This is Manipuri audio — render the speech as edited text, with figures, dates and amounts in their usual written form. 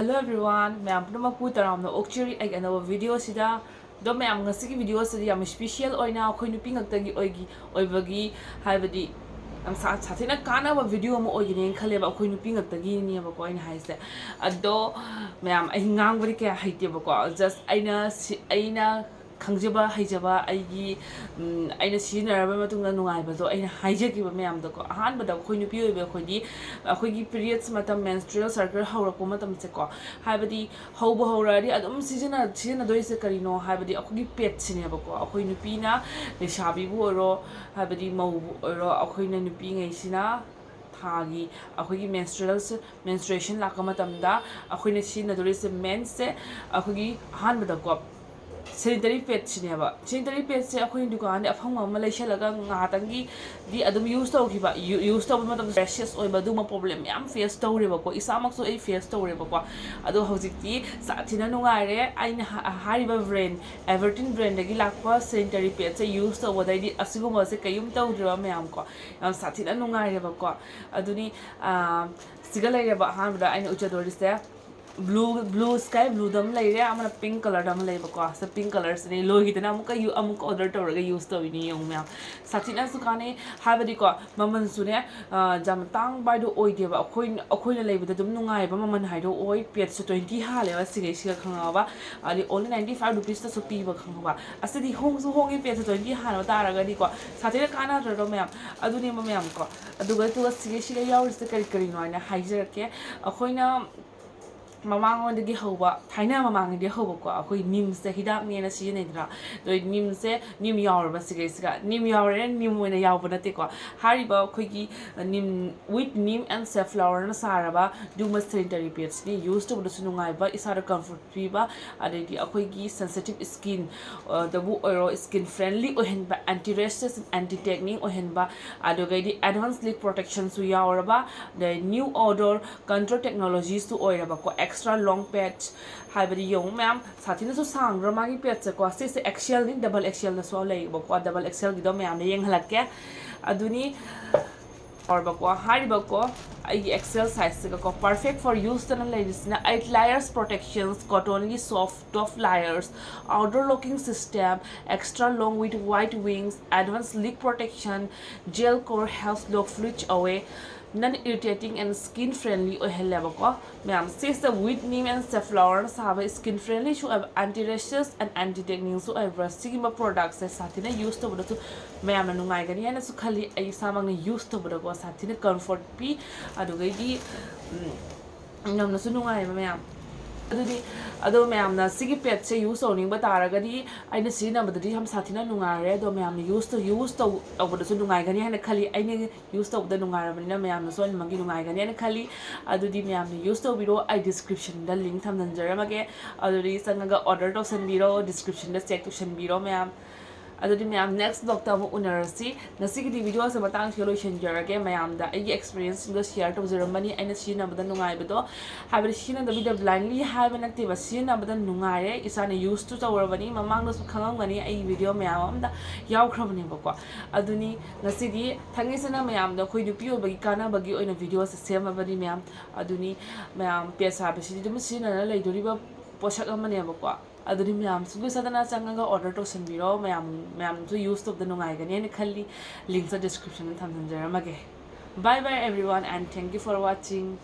Hello everyone, ma'am puna pu taram na okchiri ay another video sida do ma'am ngasi ki video sida yam special oina akhoi nupi ngakta gi oibagi haibadi am sa thina kana ba video mo oigine khale ba akhoi nupi ngakta gi ni ba ko aina haise ado ma'am ai ngang bari ka haite ba ko just aina खंगजबा हाइजबा आइगी आइना सिजनरबा मतुंगा नुंगाइबदो आइना हाइजगिबा मयामदको अहानबदा अखोइ नुपि ओइबे अखोइदि अखोइगी पीरियड्स मतम मेंस्ट्रुअल सर्कल हौरको मतमसे को हाइबदि हौबो हौरादि अदुम सिजनदोइसे करिनो हाइबदि अखोइगी पेट सिनेबको अखोइ नुपिना लेसाबिबु ओरो हाइबदि मौबु ओरो अखोइना नुपि ngैसिना थागी अखोइगी मेंस्ट्रुएशन लाका मतमदा अखोइना सिजनदोइसे मेंसे अखोइगी अहानबदको Sanitary pads never. Sanitary pads say according to Gan, a form Malaysia Lagangi, the Adam used to give used to the rashes or Baduma problem. I'm fair story about Isamak a fair story about Ado Hosiki, Satina Nungare, I Hariba brain, Everton brain, the Gilakwa, sanitary pads used to what I did assume was a Kayum Tauramamko, and Satina Nungare about Aduni Sigala about Hamda and Uchador is there. Blue sky blue dam lai re amana pink color dam lai ba ko sa pink colors ni lo hi tana amuka order to ga use to ni yong mya satina su kane habadi ko maman su ne jam tang bai do oi de ba khoi na lai ba dum nungai ba maman hai do oi pet su 20 ha le ba sige sige khanga ba ali only 95 rupees ta su pi ba khanga ba asidi hong su hong pet su 20 ha no ta ra ga di ko satina kana ro mya adu ni ma mya ko adu ga tu sige sige yaw se kari no na haizer ke khoina Mamang Hoba, Tina Mamang de Hoboko, who Nims the Hidak near a Sinatra, though Nims Nim Yaur Basiga, Nim Yaur and Nim when a Yaubanatica, Haribo, Quickie, Nim with Nim and Safflower and Saraba, Dumas sanitary pads, used to the Sunungai, is a comfort fiba, and the Aquigi sensitive skin, the Wu or skin friendly, Ohenba, Anti-Rashes and Anti-Tanning, Ohenba, Adogadi advanced leak protection to Yauraba, the new odor control technologies to Oiraba. Extra long patch हाइबदी यों मैम साथीना सो सांग रमागी पेट को से एक्सेल नि डबल एक्सेल न सो ले बको डबल एक्सेल गिदो मैम ने येंग हलके अदुनी और बको हारि बको आई एक्सेल साइज से को परफेक्ट फॉर यूज तना लेडीज ना 8 layers protections cottony soft tough layers outdoor locking system extra long with white wings advanced leak protection gel core helps lock fluid away non-irritating and skin-friendly or helabako. Ma'am says the with Neem and Safflower have skin-friendly to have anti-rashes and anti-tanning so ever sigma products as satina used to the ma'am and Nungagani and Sukali a samang used to the satina comfort p adugadi Nasununga ma'am. Ado ma'am na sige pet se use owning bataragadi ay na sina badadi ham satina nungare do ma'am use to over the sunungai gani and kali ay ni use to the nungara na ma'am na so mangi nungai gani and kali ado di ma'am use to video ay description the link tham nanjara mage ado di sangaga order to send biro description the check to send biro ma'am adudi mayam next vlog ta mo unarasi nasigi di video sa matang silo shenjarage mayam da ai experience ngo share to jermani aina sina badan nungai bedo haber sina da video blindly have na te basina badan nungai isana used to tawrabani mamang no khangangani ai video mayam am da yaw khrabani bako aduni nasigi thangisana mayam da khoi dupi obagi kana bagi oina video sa sema bani mayam aduni mayam pesa besi dum sina na leidoriba poshak amane bako aduni ma'am sugu sadana changa order to sanbiro ma'am to use of the nungai gani and khali links in description and thamsanjara mage bye bye everyone and thank you for watching.